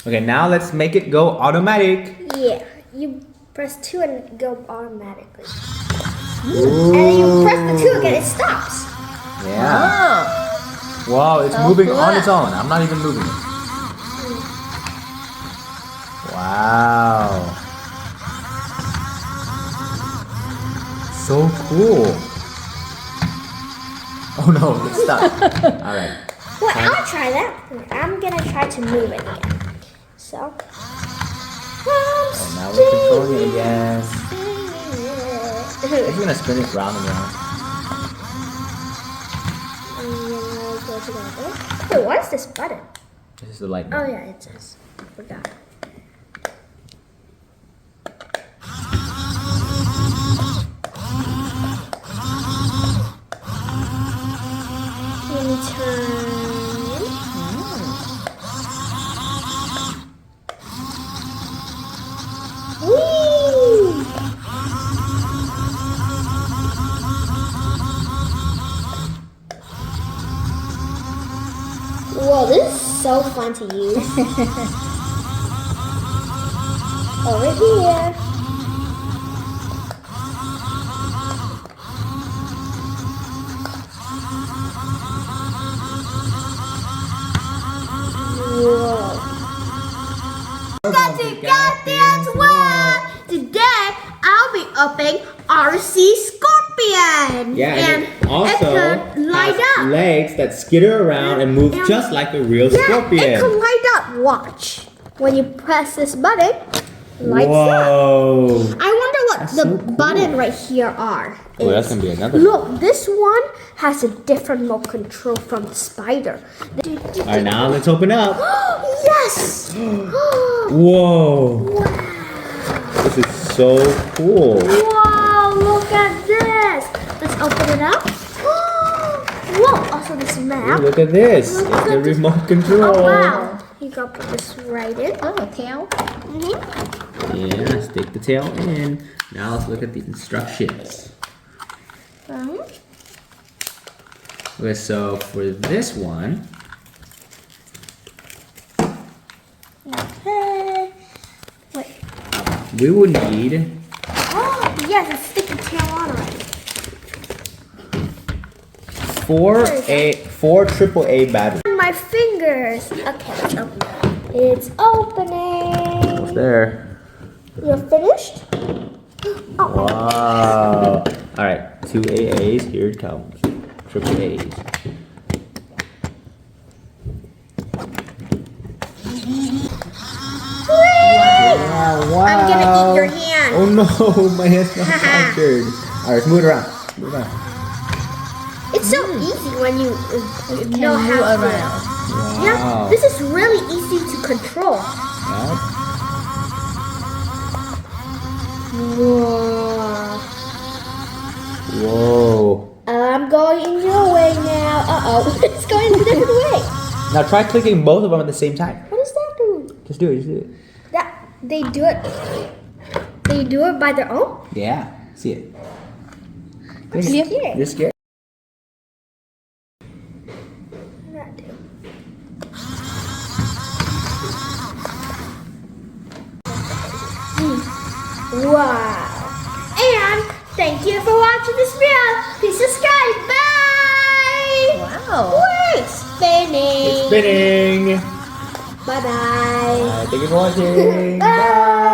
Okay, now let's make it go automatic. Yeah, you press 2 and it go automatically. Ooh. And then you press the 2 again, it stops. Yeah. Wow, it's moving on its own. I'm not even moving it. Wow. So cool. Oh no, it's stuck. Alright. Well, I'll try that. I'm gonna try to move it again. So. Now we're controlling it again. It's gonna spin it round and round. Wait, what is this button? This is the light. Oh yeah, it says. I forgot. Let me turn. Woo! Whoa, this is so fun to use. Over here. Whoa. Welcome to Cattien World! Today, I'll be opening RC Scorpion. Yeah, and it also can light has up. legs that skitter around and move just like a real scorpion. It can light up. Watch. When you press this button, it lights Whoa. up. I wonder what That's the so cool. button right here are. Oh, that's gonna be another. Look, this one has a different remote control from the spider. Alright, now let's open up. Yes! Whoa. Wow. This is so cool. Wow, look at this. Let's open it up. Whoa, also this map. Ooh, look at this. Look It's at the this. remote control. Oh, wow. You got to put this right in. Oh, tail. Yeah, stick the tail in. Now let's look at the instructions. Okay, so for this one, Okay. Wait. we will need Oh, yes, let's stick the tail on already. four AAA batteries. My fingers. Okay, let's open it. It's opening. What's there? You're finished? Oh, Wow. Alright, 2 AAs, here it comes. Triple A's. Wow. I'm gonna eat your hand. Oh no, my hand's not punctured. Alright, let's move it around. Move it around. It's so easy when you know move how to. around. Yeah, Wow. this is really easy to control. Yep. Whoa. Whoa. I'm going in your way now. Uh-oh, it's going a different way. Now try clicking both of them at the same time. What does that do? Just do it, just do it. That they do it. They do it by their own. Yeah, see it. I'm scared. You're scared? That do. Wow. And thank you for watching this video. Please subscribe. Bye. Wow. Wait, spinning. It's spinning. Bye-bye. Thank you for watching. Bye.